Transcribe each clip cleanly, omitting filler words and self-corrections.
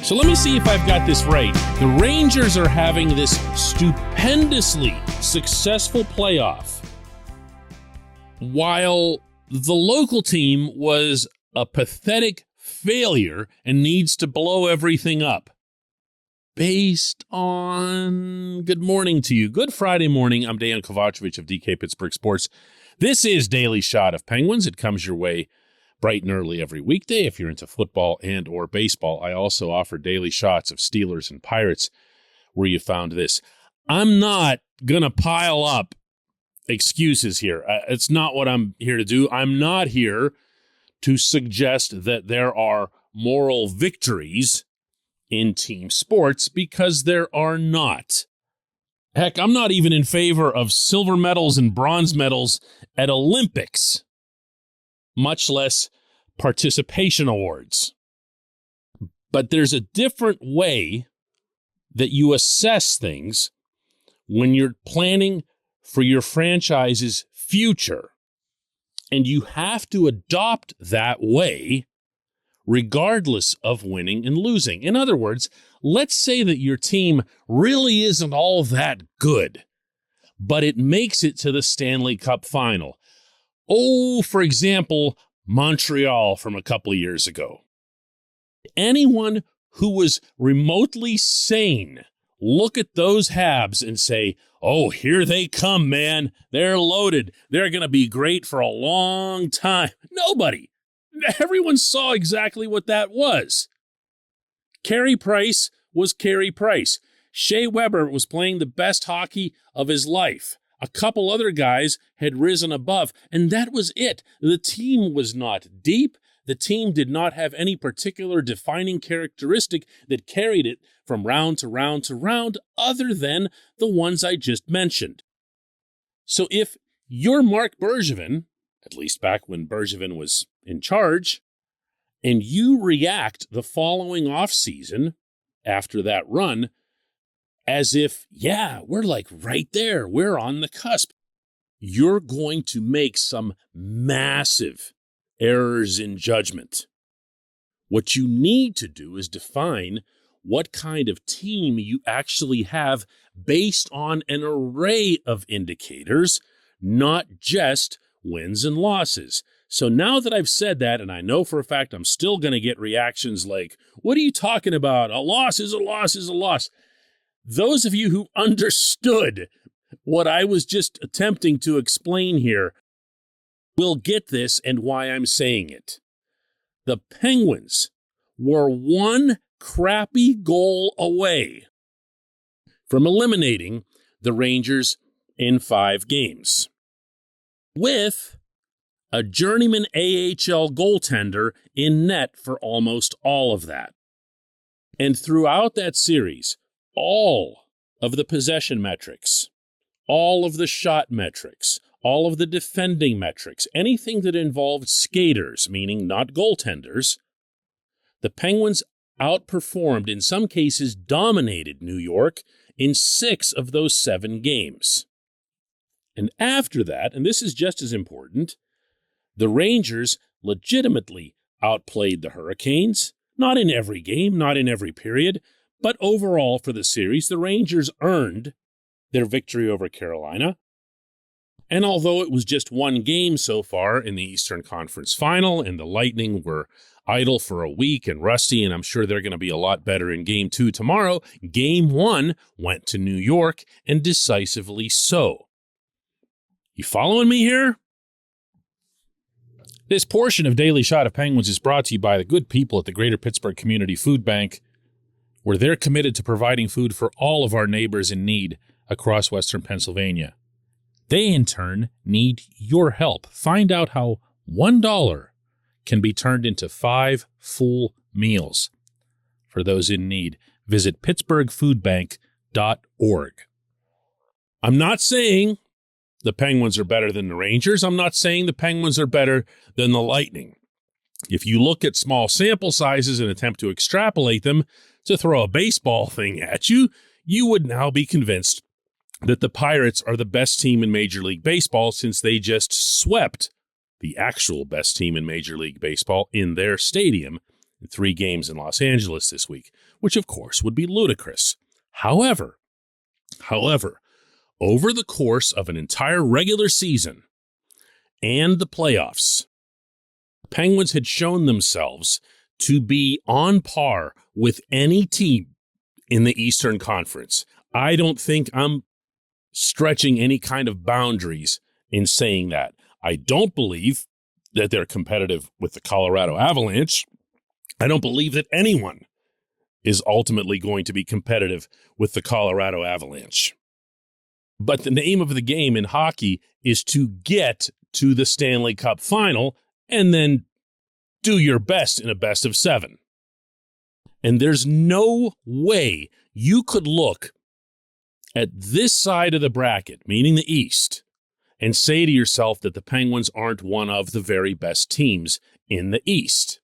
So let me see if I've got this right. The Rangers are having this stupendously successful playoff, while the local team was a pathetic failure and needs to blow everything up. Based on... Good morning to you. Good Friday morning. I'm Dejan Kovacevic of DK Pittsburgh Sports. This is Daily Shot of Penguins. It comes your way bright and early every weekday if you're into football and or baseball. I also offer daily shots of Steelers and Pirates where you found this. I'm not going to pile up excuses here. It's not what I'm here to do. I'm not here to suggest that there are moral victories in team sports, because there are not. Heck, I'm not even in favor of silver medals and bronze medals at Olympics, much less participation awards. But there's a different way that you assess things when you're planning for your franchise's future. And you have to adopt that way regardless of winning and losing. In other words, let's say that your team really isn't all that good, but it makes it to the Stanley Cup final. Oh, for example, Montreal from a couple of years ago. Anyone who was remotely sane look at those Habs and say, oh, here they come, man. They're loaded. They're going to be great for a long time. Nobody. Everyone saw exactly what that was. Carey Price was Carey Price. Shea Weber was playing the best hockey of his life. A couple other guys had risen above, and that was it. The team was not deep. The team did not have any particular defining characteristic that carried it from round to round to round, other than the ones I just mentioned. So if you're Marc Bergevin, at least back when Bergevin was in charge, and you react the following offseason after that run as if, yeah, we're like right there, we're on the cusp, you're going to make some massive errors in judgment. What you need to do is define what kind of team you actually have based on an array of indicators, not just wins and losses. So now that I've said that, and I know for a fact I'm still going to get reactions like, what are you talking about? A loss is a loss is a loss. Those of you who understood what I was just attempting to explain here will get this and why I'm saying it. The Penguins were one crappy goal away from eliminating the Rangers in 5 games, with a journeyman AHL goaltender in net for almost all of that. And throughout that series, all of the possession metrics, all of the shot metrics, all of the defending metrics, anything that involved skaters, meaning not goaltenders, the Penguins outperformed, in some cases dominated New York in 6 of those 7 games. And after that, and this is just as important, the Rangers legitimately outplayed the Hurricanes, not in every game, not in every period, but overall for the series, the Rangers earned their victory over Carolina. And although it was just 1 game so far in the Eastern Conference Final, and the Lightning were idle for a week and rusty, and I'm sure they're going to be a lot better in Game 2 tomorrow, Game 1 went to New York, and decisively so. You following me here? This portion of Daily Shot of Penguins is brought to you by the good people at the Greater Pittsburgh Community Food Bank, where they're committed to providing food for all of our neighbors in need across Western Pennsylvania. They, in turn, need your help. Find out how $1 can be turned into 5 full meals for those in need. Visit pittsburghfoodbank.org. I'm not saying the Penguins are better than the Rangers. I'm not saying the Penguins are better than the Lightning. If you look at small sample sizes and attempt to extrapolate them to throw a baseball thing at you, you would now be convinced that the Pirates are the best team in Major League Baseball, since they just swept the actual best team in Major League Baseball in their stadium in 3 games in Los Angeles this week. which of course would be ludicrous. However, over the course of an entire regular season and the playoffs, the Penguins had shown themselves to be on par with any team in the Eastern Conference. I don't think I'm stretching any kind of boundaries in saying that. I don't believe that they're competitive with the Colorado Avalanche. I don't believe that anyone is ultimately going to be competitive with the Colorado Avalanche. But the name of the game in hockey is to get to the Stanley Cup final and then do your best in a best of 7. And there's no way you could look at this side of the bracket, meaning the East, and say to yourself that the Penguins aren't one of the very best teams in the East.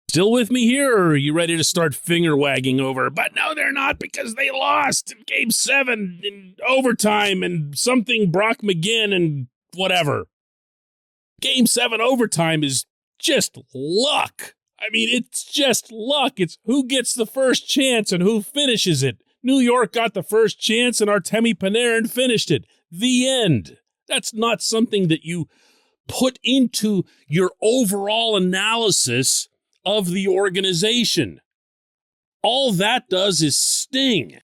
Still with me here, or are you ready to start finger-wagging over, but no, they're not because they lost in Game 7 in overtime and something Brock McGinn and whatever. Game 7 overtime is just luck. I mean, it's just luck. It's who gets the first chance and who finishes it. New York got the first chance and Artemi Panarin finished it. The end. That's not something that you put into your overall analysis of the organization. All that does is sting.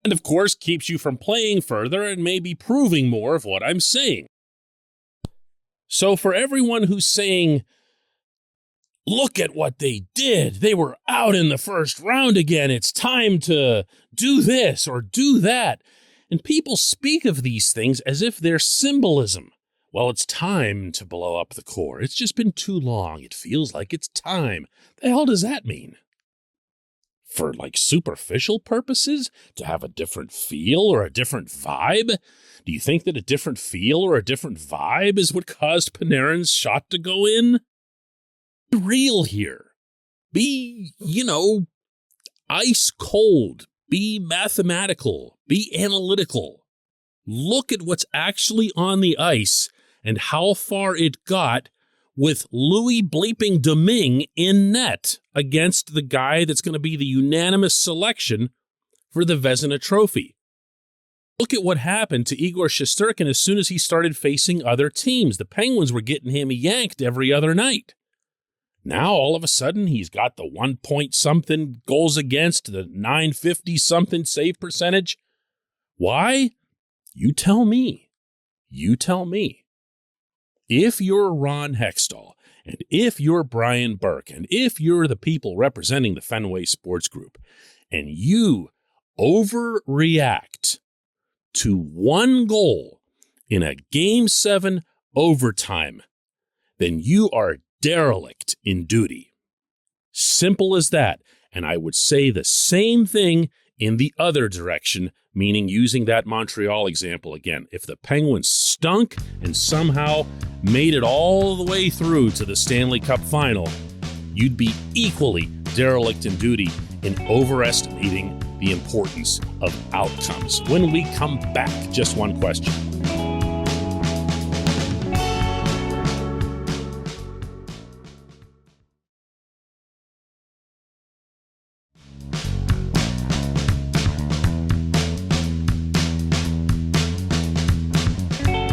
And of course, keeps you from playing further and maybe proving more of what I'm saying. So for everyone who's saying, look at what they did. They were out in the first round again. It's time to do this or do that. And people speak of these things as if they're symbolism. Well, it's time to blow up the core. It's just been too long. It feels like it's time. The hell does that mean? For like superficial purposes? To have a different feel or a different vibe? Do you think that a different feel or a different vibe is what caused Panarin's shot to go in? Be real here. Be, ice cold. Be mathematical. Be analytical. Look at what's actually on the ice and how far it got with Louis bleeping Domingue in net against the guy that's going to be the unanimous selection for the Vezina Trophy. Look at what happened to Igor Shesterkin as soon as he started facing other teams. The Penguins were getting him yanked every other night. Now, all of a sudden, he's got the 1 point something goals against, the 950 something save percentage. Why? You tell me. You tell me. If you're Ron Hextall, and if you're Brian Burke, and if you're the people representing the Fenway Sports Group, and you overreact to one goal in a Game 7 overtime, then you are derelict in duty. Simple as that. And I would say the same thing in the other direction, meaning using that Montreal example again. If the Penguins stunk and somehow made it all the way through to the Stanley Cup final, you'd be equally derelict in duty in overestimating the importance of outcomes. When we come back, just one question.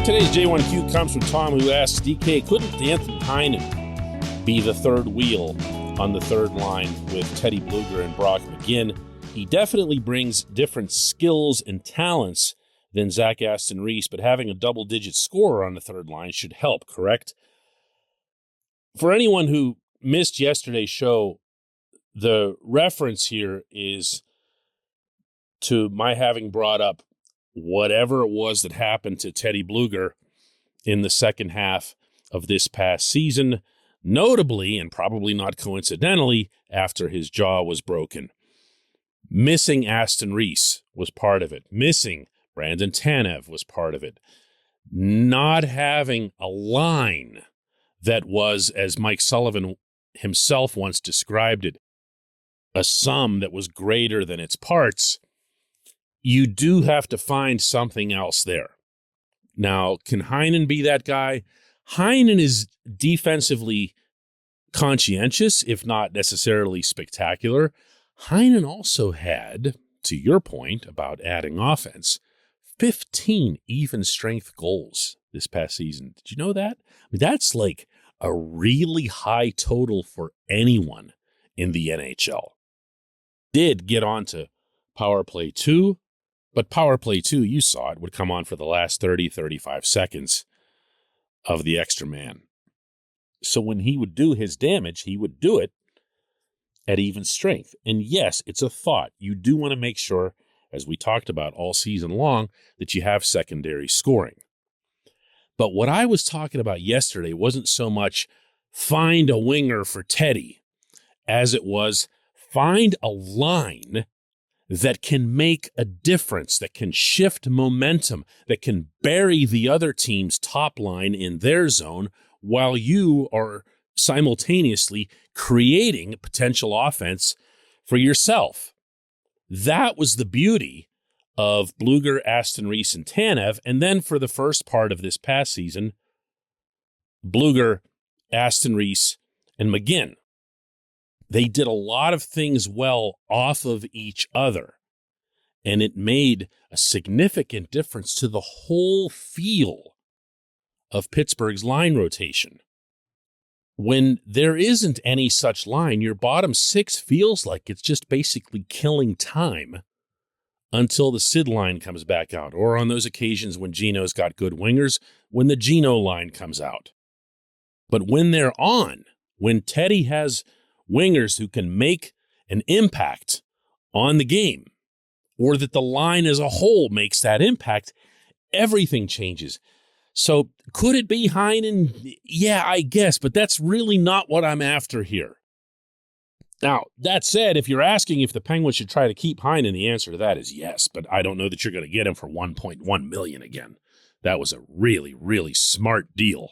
Today's J1Q comes from Tom, who asks, DK, couldn't Anthony Heinen be the third wheel on the third line with Teddy Bluger and Brock McGinn? He definitely brings different skills and talents than Zach Aston Reese, but having a double-digit scorer on the third line should help, correct? For anyone who missed yesterday's show, the reference here is to my having brought up whatever it was that happened to Teddy Bluger in the second half of this past season, notably and probably not coincidentally after his jaw was broken. Missing Aston Reese was part of it. Missing Brandon Tanev was part of it. Not having a line that was, as Mike Sullivan himself once described it, a sum that was greater than its parts. You do have to find something else there. Now, can Heinen be that guy? Heinen is defensively conscientious, if not necessarily spectacular. Heinen also had, to your point about adding offense, 15 even strength goals this past season. Did you know that? I mean, that's like a really high total for anyone in the NHL. Did get on to power play 2, but power play 2, you saw it, would come on for the last 30, 35 seconds of the extra man. So when he would do his damage, he would do it at even strength. And yes, it's a thought. You do want to make sure, as we talked about all season long, that you have secondary scoring. But what I was talking about yesterday wasn't so much find a winger for Teddy as it was find a line that can make a difference, that can shift momentum, that can bury the other team's top line in their zone while you are simultaneously creating potential offense for yourself. That was the beauty of Blueger, Aston Reese, and Tanev. And then for the first part of this past season, Blueger, Aston Reese, and McGinn. They did a lot of things well off of each other, and it made a significant difference to the whole feel of Pittsburgh's line rotation. When there isn't any such line, your bottom 6 feels like it's just basically killing time until the Sid line comes back out, or on those occasions when Gino's got good wingers, when the Gino line comes out. But when they're on, when Teddy has wingers who can make an impact on the game, or that the line as a whole makes that impact, everything changes. So could it be Heinen? Yeah, I guess, but that's really not what I'm after here. Now, that said, if you're asking if the Penguins should try to keep Heinen, the answer to that is yes, but I don't know that you're going to get him for $1.1 million again. That was a really, really smart deal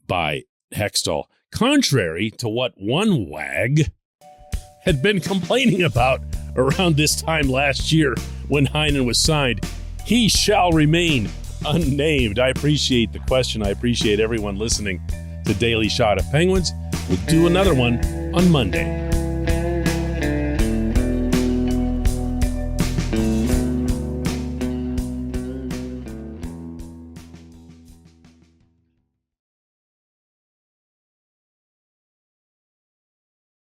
by Hextall, contrary to what one wag had been complaining about around this time last year when Heinen was signed. He shall remain unnamed. I appreciate the question. I appreciate everyone listening to Daily Shot of Penguins. We'll do another one on Monday.